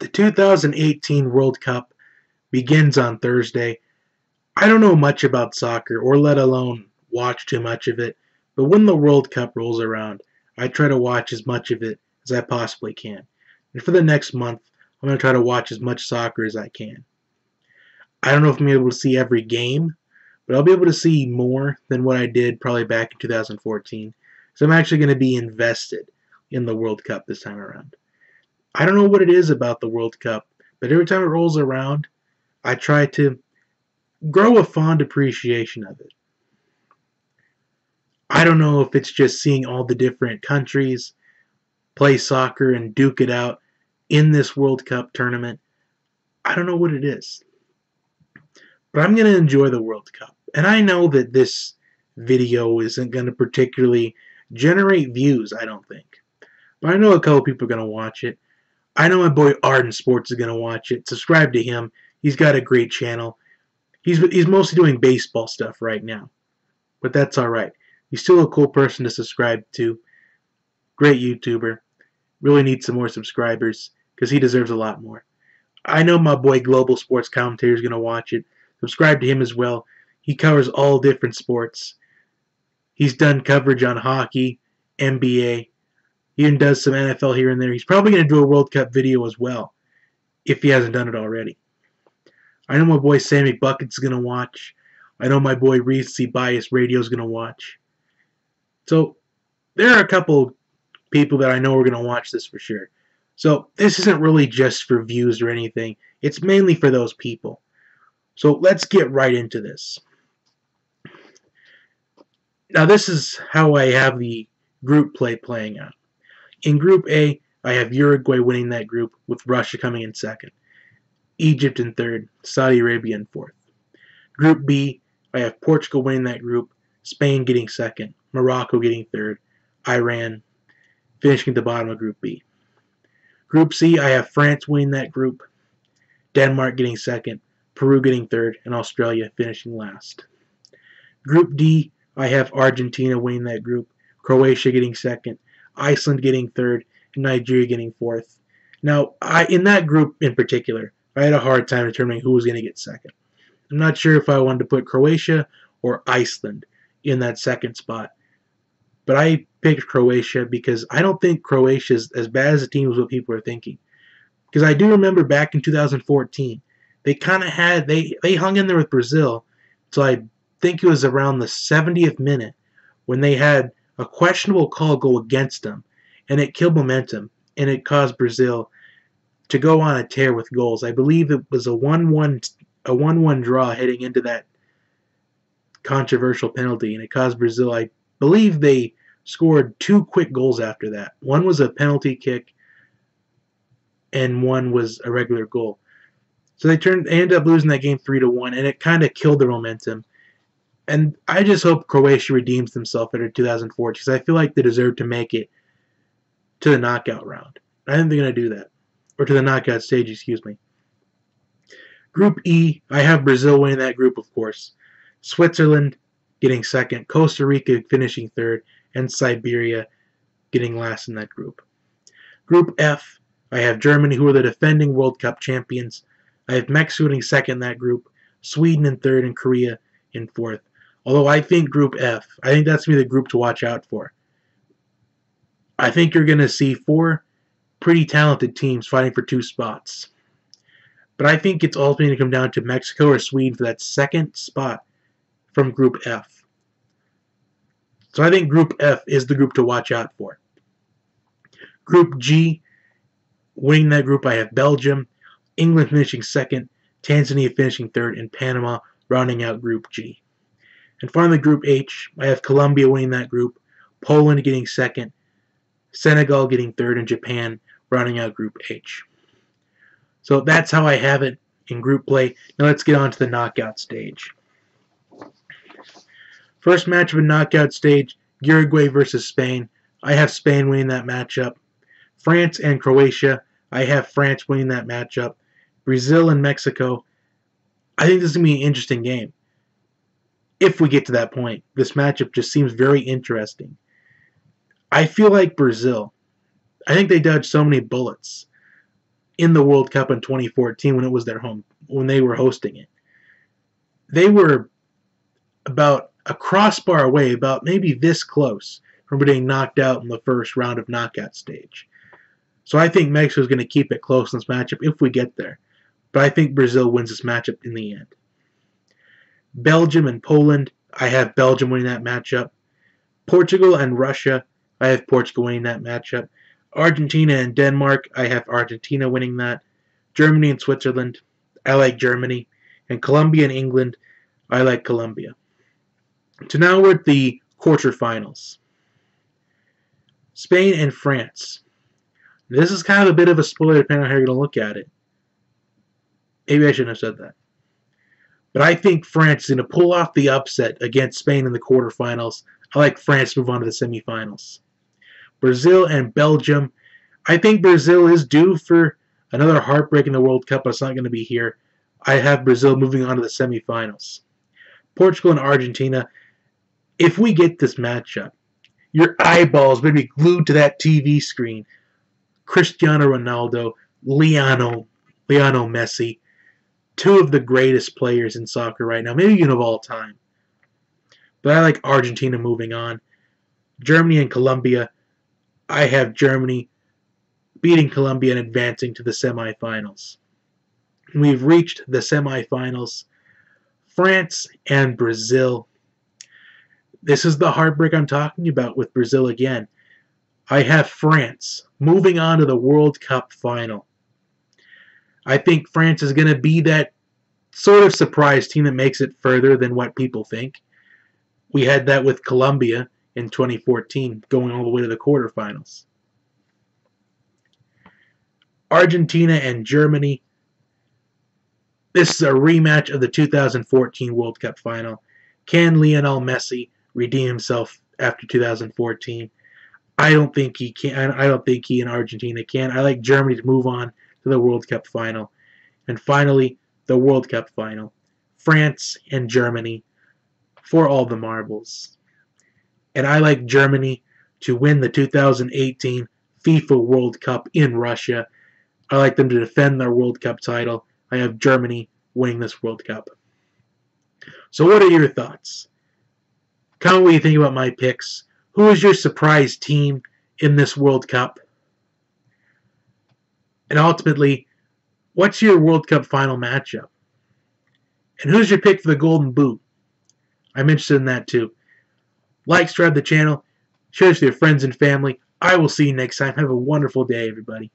The 2018 World Cup begins on Thursday. I don't know much about soccer, or let alone watch too much of it, but when the World Cup rolls around, I try to watch as much of it as I possibly can. And for the next month, I'm going to try to watch as much soccer as I can. I don't know if I'm able to see every game, but I'll be able to see more than what I did probably back in 2014. So I'm actually going to be invested in the World Cup this time around. I don't know what it is about the World Cup, but every time it rolls around, I try to grow a fond appreciation of it. I don't know if it's just seeing all the different countries play soccer and duke it out in this World Cup tournament. I don't know what it is. But I'm going to enjoy the World Cup. And I know that this video isn't going to particularly generate views, I don't think. But I know a couple people are going to watch it. I know my boy Arden Sports is going to watch it. Subscribe to him. He's got a great channel. He's mostly doing baseball stuff right now. But that's alright. He's still a cool person to subscribe to. Great YouTuber. Really needs some more subscribers because he deserves a lot more. I know my boy Global Sports Commentator is going to watch it. Subscribe to him as well. He covers all different sports. He's done coverage on hockey, NBA. He even does some NFL here and there. He's probably going to do a World Cup video as well, if he hasn't done it already. I know my boy Sammy Buckets is going to watch. I know my boy Recency Bias Radio is going to watch. So, there are a couple people that I know are going to watch this for sure. So, this isn't really just for views or anything. It's mainly for those people. So, let's get right into this. Now, this is how I have the group play playing out. In Group A, I have Uruguay winning that group, with Russia coming in second. Egypt in third, Saudi Arabia in fourth. Group B, I have Portugal winning that group, Spain getting second, Morocco getting third, Iran finishing at the bottom of Group B. Group C, I have France winning that group, Denmark getting second, Peru getting third, and Australia finishing last. Group D, I have Argentina winning that group, Croatia getting second, Iceland getting third, and Nigeria getting fourth. Now, in that group in particular, I had a hard time determining who was going to get second. I'm not sure if I wanted to put Croatia or Iceland in that second spot. But I picked Croatia because I don't think Croatia is as bad as a team as what people are thinking. Because I do remember back in 2014, they kind of had, they hung in there with Brazil until I think it was around the 70th minute when they had a questionable call go against them, and it killed momentum, and it caused Brazil to go on a tear with goals. I believe it was a 1-1 draw heading into that controversial penalty, and it caused Brazil, I believe they scored 2 quick goals after that. One was a penalty kick, and one was a regular goal. So they ended up losing that game 3-1, and it kind of killed their momentum. And I just hope Croatia redeems themselves after 2014, because I feel like they deserve to make it to the knockout round. I think they're going to do that. Or to the knockout stage, excuse me. Group E, I have Brazil winning that group, of course. Switzerland getting second, Costa Rica finishing third, and Siberia getting last in that group. Group F, I have Germany, who are the defending World Cup champions. I have Mexico getting second in that group, Sweden in third, and Korea in fourth. Although I think Group F, I think that's going to be the group to watch out for. I think you're going to see 4 pretty talented teams fighting for 2 spots. But I think it's ultimately going to come down to Mexico or Sweden for that second spot from Group F. So I think Group F is the group to watch out for. Group G, winning that group, I have Belgium, England finishing second, Tanzania finishing third, and Panama rounding out Group G. And finally, Group H, I have Colombia winning that group, Poland getting second, Senegal getting third, and Japan rounding out Group H. So that's how I have it in group play. Now let's get on to the knockout stage. First match of the knockout stage, Uruguay versus Spain. I have Spain winning that matchup. France and Croatia, I have France winning that matchup. Brazil and Mexico, I think this is going to be an interesting game. If we get to that point, this matchup just seems very interesting. I feel like Brazil, I think they dodged so many bullets. in the World Cup in 2014 when it was their home, when they were hosting it. They were about a crossbar away, about maybe this close from being knocked out in the first round of knockout stage. So I think Mexico's going to keep it close in this matchup if we get there. But I think Brazil wins this matchup in the end. Belgium and Poland, I have Belgium winning that matchup. Portugal and Russia, I have Portugal winning that matchup. Argentina and Denmark, I have Argentina winning that. Germany and Switzerland, I like Germany. And Colombia and England, I like Colombia. So now we're at the quarterfinals. Spain and France. This is kind of a bit of a spoiler depending on how you're going to look at it. Maybe I shouldn't have said that. But I think France is going to pull off the upset against Spain in the quarterfinals. I like France to move on to the semifinals. Brazil and Belgium. I think Brazil is due for another heartbreak in the World Cup, but it's not going to be here. I have Brazil moving on to the semifinals. Portugal and Argentina. If we get this matchup, your eyeballs may be glued to that TV screen. Cristiano Ronaldo, Lionel Messi, two of the greatest players in soccer right now, maybe even of all time. But I like Argentina moving on. Germany and Colombia, I have Germany beating Colombia and advancing to the semifinals. We've reached the semifinals. France and Brazil. This is the heartbreak I'm talking about with Brazil again. I have France moving on to the World Cup final. I think France is going to be that sort of surprise team that makes it further than what people think. We had that with Colombia in 2014, going all the way to the quarterfinals. Argentina and Germany. This is a rematch of the 2014 World Cup final. Can Lionel Messi redeem himself after 2014? I don't think he can. I don't think he and Argentina can. I like Germany to move on to the World Cup final. And finally, the World Cup final. France and Germany for all the marbles. And I like Germany to win the 2018 FIFA World Cup in Russia. I like them to defend their World Cup title. I have Germany winning this World Cup. So what are your thoughts? Comment what you think about my picks. Who is your surprise team in this World Cup? And ultimately, what's your World Cup final matchup? And who's your pick for the Golden Boot? I'm interested in that too. Like, subscribe to the channel, share this with your friends and family. I will see you next time. Have a wonderful day, everybody.